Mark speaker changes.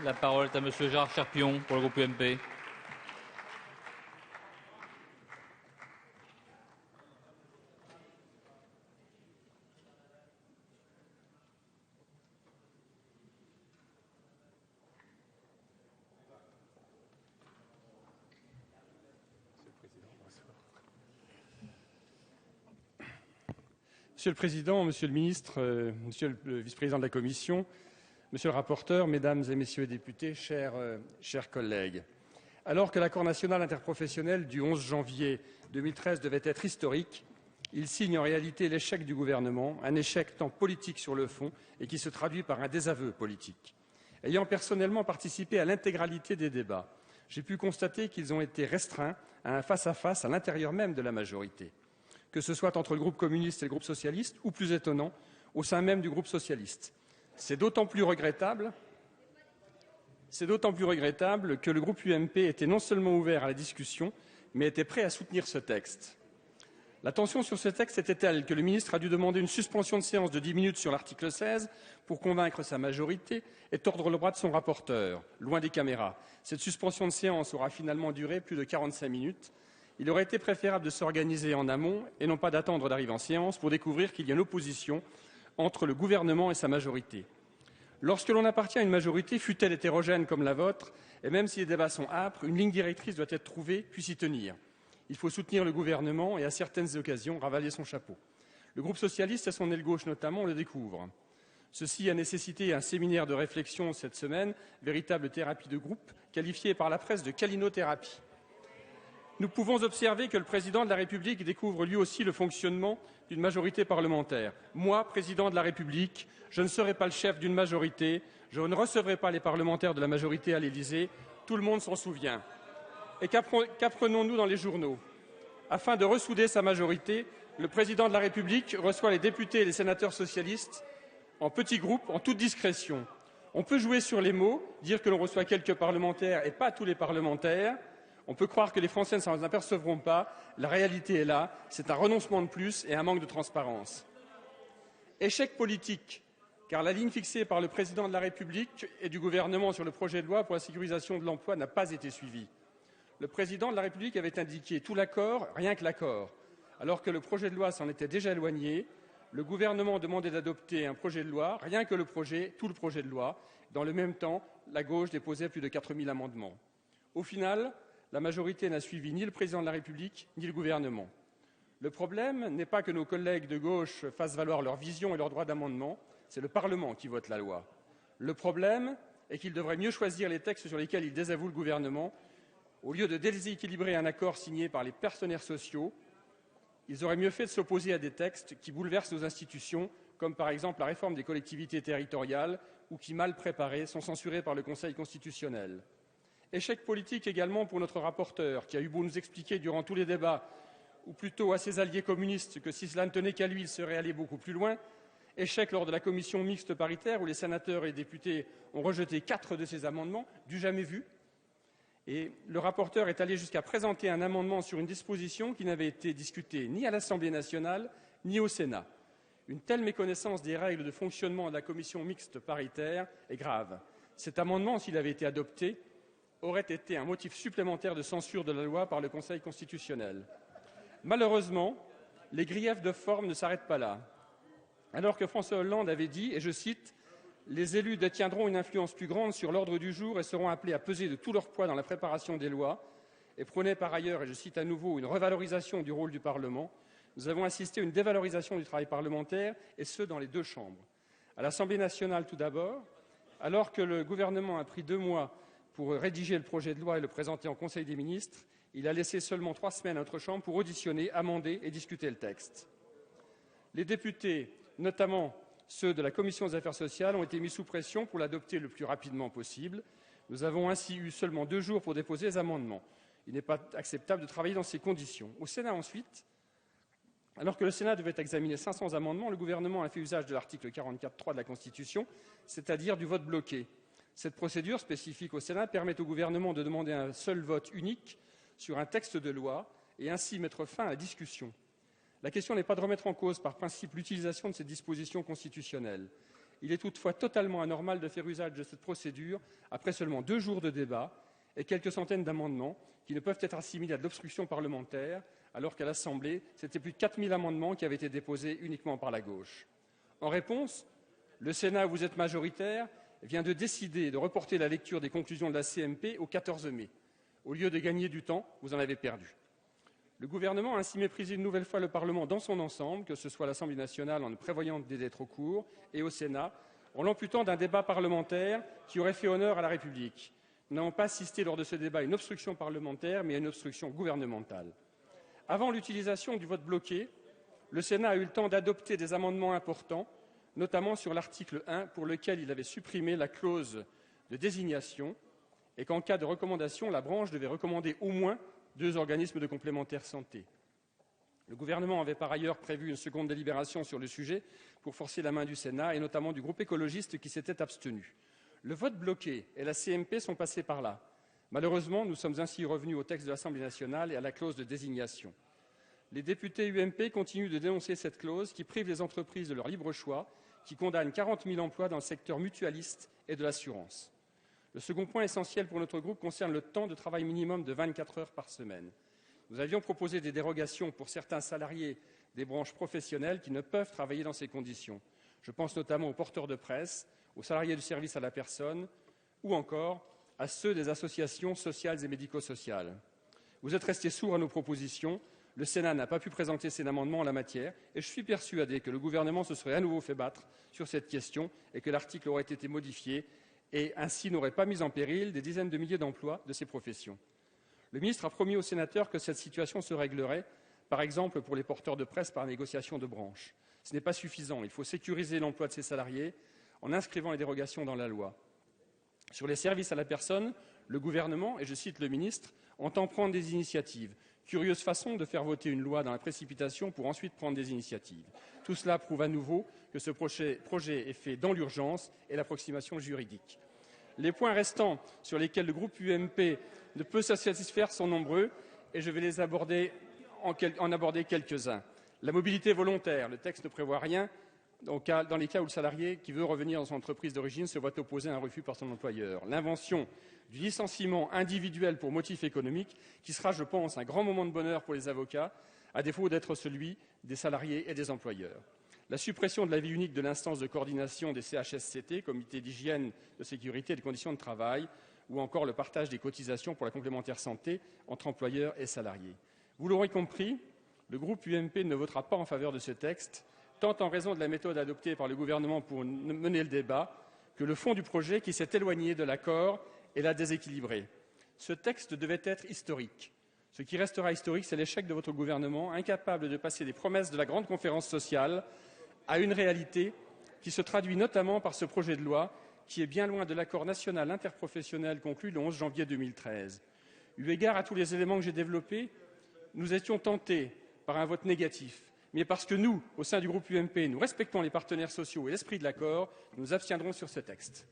Speaker 1: La parole est à Monsieur Gérard Cherpion pour le groupe UMP.
Speaker 2: Monsieur le Président, Monsieur le Ministre, Monsieur le Vice-président de la Commission, Monsieur le rapporteur, Mesdames et Messieurs les députés, chers collègues. Alors que l'accord national interprofessionnel du 11 janvier 2013 devait être historique, il signe en réalité l'échec du gouvernement, un échec tant politique sur le fond et qui se traduit par un désaveu politique. Ayant personnellement participé à l'intégralité des débats, j'ai pu constater qu'ils ont été restreints à un face-à-face à l'intérieur même de la majorité, que ce soit entre le groupe communiste et le groupe socialiste, ou plus étonnant, au sein même du groupe socialiste. C'est d'autant plus regrettable que le groupe UMP était non seulement ouvert à la discussion, mais était prêt à soutenir ce texte. La tension sur ce texte était telle que le ministre a dû demander une suspension de séance de 10 minutes sur l'article 16 pour convaincre sa majorité et tordre le bras de son rapporteur, loin des caméras. Cette suspension de séance aura finalement duré plus de 45 minutes. Il aurait été préférable de s'organiser en amont et non pas d'attendre d'arriver en séance pour découvrir qu'il y a une opposition entre le gouvernement et sa majorité. Lorsque l'on appartient à une majorité, fût-elle hétérogène comme la vôtre, et même si les débats sont âpres, une ligne directrice doit être trouvée puis s'y tenir. Il faut soutenir le gouvernement et à certaines occasions ravaler son chapeau. Le groupe socialiste, à son aile gauche notamment, le découvre. Ceci a nécessité un séminaire de réflexion cette semaine, véritable thérapie de groupe, qualifiée par la presse de calinothérapie. Nous pouvons observer que le président de la République découvre lui aussi le fonctionnement d'une majorité parlementaire. Moi, président de la République, je ne serai pas le chef d'une majorité, je ne recevrai pas les parlementaires de la majorité à l'Élysée, tout le monde s'en souvient. Et qu'apprenons-nous dans les journaux? Afin de ressouder sa majorité, le président de la République reçoit les députés et les sénateurs socialistes en petits groupes, en toute discrétion. On peut jouer sur les mots, dire que l'on reçoit quelques parlementaires et pas tous les parlementaires. On peut croire que les Français ne s'en apercevront pas. La réalité est là. C'est un renoncement de plus et un manque de transparence. Échec politique, car la ligne fixée par le président de la République et du gouvernement sur le projet de loi pour la sécurisation de l'emploi n'a pas été suivie. Le président de la République avait indiqué tout l'accord, rien que l'accord. Alors que le projet de loi s'en était déjà éloigné, le gouvernement demandait d'adopter un projet de loi, rien que tout le projet de loi. Dans le même temps, la gauche déposait plus de 4000 amendements. Au final, la majorité n'a suivi ni le président de la République, ni le gouvernement. Le problème n'est pas que nos collègues de gauche fassent valoir leur vision et leur droit d'amendement, c'est le Parlement qui vote la loi. Le problème est qu'ils devraient mieux choisir les textes sur lesquels ils désavouent le gouvernement. Au lieu de déséquilibrer un accord signé par les partenaires sociaux, ils auraient mieux fait de s'opposer à des textes qui bouleversent nos institutions, comme par exemple la réforme des collectivités territoriales, ou qui, mal préparés, sont censurés par le Conseil constitutionnel. Échec politique également pour notre rapporteur, qui a eu beau nous expliquer durant tous les débats, ou plutôt à ses alliés communistes, que si cela ne tenait qu'à lui, il serait allé beaucoup plus loin. Échec lors de la commission mixte paritaire, où les sénateurs et députés ont rejeté 4 de ses amendements, du jamais vu. Et le rapporteur est allé jusqu'à présenter un amendement sur une disposition qui n'avait été discutée ni à l'Assemblée nationale, ni au Sénat. Une telle méconnaissance des règles de fonctionnement de la commission mixte paritaire est grave. Cet amendement, s'il avait été adopté, aurait été un motif supplémentaire de censure de la loi par le Conseil constitutionnel. Malheureusement, les griefs de forme ne s'arrêtent pas là. Alors que François Hollande avait dit, et je cite, « Les élus détiendront une influence plus grande sur l'ordre du jour et seront appelés à peser de tout leur poids dans la préparation des lois », et prônait par ailleurs, et je cite à nouveau, une revalorisation du rôle du Parlement, nous avons assisté à une dévalorisation du travail parlementaire, et ce, dans les 2 chambres. À l'Assemblée nationale, tout d'abord, alors que le gouvernement a pris 2 mois pour rédiger le projet de loi et le présenter en Conseil des ministres, il a laissé seulement 3 semaines à notre Chambre pour auditionner, amender et discuter le texte. Les députés, notamment ceux de la Commission des affaires sociales, ont été mis sous pression pour l'adopter le plus rapidement possible. Nous avons ainsi eu seulement 2 jours pour déposer les amendements. Il n'est pas acceptable de travailler dans ces conditions. Au Sénat ensuite, alors que le Sénat devait examiner 500 amendements, le gouvernement a fait usage de l'article 44.3 de la Constitution, c'est-à-dire du vote bloqué. Cette procédure spécifique au Sénat permet au gouvernement de demander un seul vote unique sur un texte de loi et ainsi mettre fin à la discussion. La question n'est pas de remettre en cause par principe l'utilisation de cette disposition constitutionnelle. Il est toutefois totalement anormal de faire usage de cette procédure après seulement 2 jours de débat et quelques centaines d'amendements qui ne peuvent être assimilés à de l'obstruction parlementaire, alors qu'à l'Assemblée, c'était plus de 4000 amendements qui avaient été déposés uniquement par la gauche. En réponse, le Sénat, où vous êtes majoritaire, vient de décider de reporter la lecture des conclusions de la CMP au 14 mai. Au lieu de gagner du temps, vous en avez perdu. Le gouvernement a ainsi méprisé une nouvelle fois le Parlement dans son ensemble, que ce soit à l'Assemblée nationale en ne prévoyant des délais trop courts et au Sénat, en l'amputant d'un débat parlementaire qui aurait fait honneur à la République. Nous n'avons pas assisté lors de ce débat à une obstruction parlementaire, mais à une obstruction gouvernementale. Avant l'utilisation du vote bloqué, le Sénat a eu le temps d'adopter des amendements importants, notamment sur l'article 1, pour lequel il avait supprimé la clause de désignation et qu'en cas de recommandation, la branche devait recommander au moins 2 organismes de complémentaire santé. Le gouvernement avait par ailleurs prévu une seconde délibération sur le sujet pour forcer la main du Sénat et notamment du groupe écologiste qui s'était abstenu. Le vote bloqué et la CMP sont passés par là. Malheureusement, nous sommes ainsi revenus au texte de l'Assemblée nationale et à la clause de désignation. Les députés UMP continuent de dénoncer cette clause qui prive les entreprises de leur libre choix, qui condamne 40 000 emplois dans le secteur mutualiste et de l'assurance. Le second point essentiel pour notre groupe concerne le temps de travail minimum de 24 heures par semaine. Nous avions proposé des dérogations pour certains salariés des branches professionnelles qui ne peuvent travailler dans ces conditions. Je pense notamment aux porteurs de presse, aux salariés du service à la personne ou encore à ceux des associations sociales et médico-sociales. Vous êtes restés sourds à nos propositions. Le Sénat n'a pas pu présenter ses amendements en la matière et je suis persuadé que le gouvernement se serait à nouveau fait battre sur cette question et que l'article aurait été modifié et ainsi n'aurait pas mis en péril des dizaines de milliers d'emplois de ces professions. Le ministre a promis aux sénateurs que cette situation se réglerait, par exemple pour les porteurs de presse par négociation de branche. Ce n'est pas suffisant. Il faut sécuriser l'emploi de ces salariés en inscrivant les dérogations dans la loi. Sur les services à la personne, le gouvernement, et je cite le ministre, entend prendre des initiatives. Curieuse façon de faire voter une loi dans la précipitation pour ensuite prendre des initiatives. Tout cela prouve à nouveau que ce projet est fait dans l'urgence et l'approximation juridique. Les points restants sur lesquels le groupe UMP ne peut se satisfaire sont nombreux et je vais en aborder quelques-uns. La mobilité volontaire, le texte ne prévoit rien dans les cas où le salarié qui veut revenir dans son entreprise d'origine se voit opposer un refus par son employeur. L'invention du licenciement individuel pour motif économique, qui sera, je pense, un grand moment de bonheur pour les avocats, à défaut d'être celui des salariés et des employeurs. La suppression de l'avis unique de l'instance de coordination des CHSCT, Comité d'hygiène, de sécurité et de conditions de travail, ou encore le partage des cotisations pour la complémentaire santé entre employeurs et salariés. Vous l'aurez compris, le groupe UMP ne votera pas en faveur de ce texte, tant en raison de la méthode adoptée par le gouvernement pour mener le débat, que le fond du projet qui s'est éloigné de l'accord et l'a déséquilibré. Ce texte devait être historique. Ce qui restera historique, c'est l'échec de votre gouvernement, incapable de passer des promesses de la grande conférence sociale à une réalité qui se traduit notamment par ce projet de loi qui est bien loin de l'accord national interprofessionnel conclu le 11 janvier 2013. Eu égard à tous les éléments que j'ai développés, nous étions tentés par un vote négatif. Mais parce que nous, au sein du groupe UMP, nous respectons les partenaires sociaux et l'esprit de l'accord, nous nous abstiendrons sur ce texte.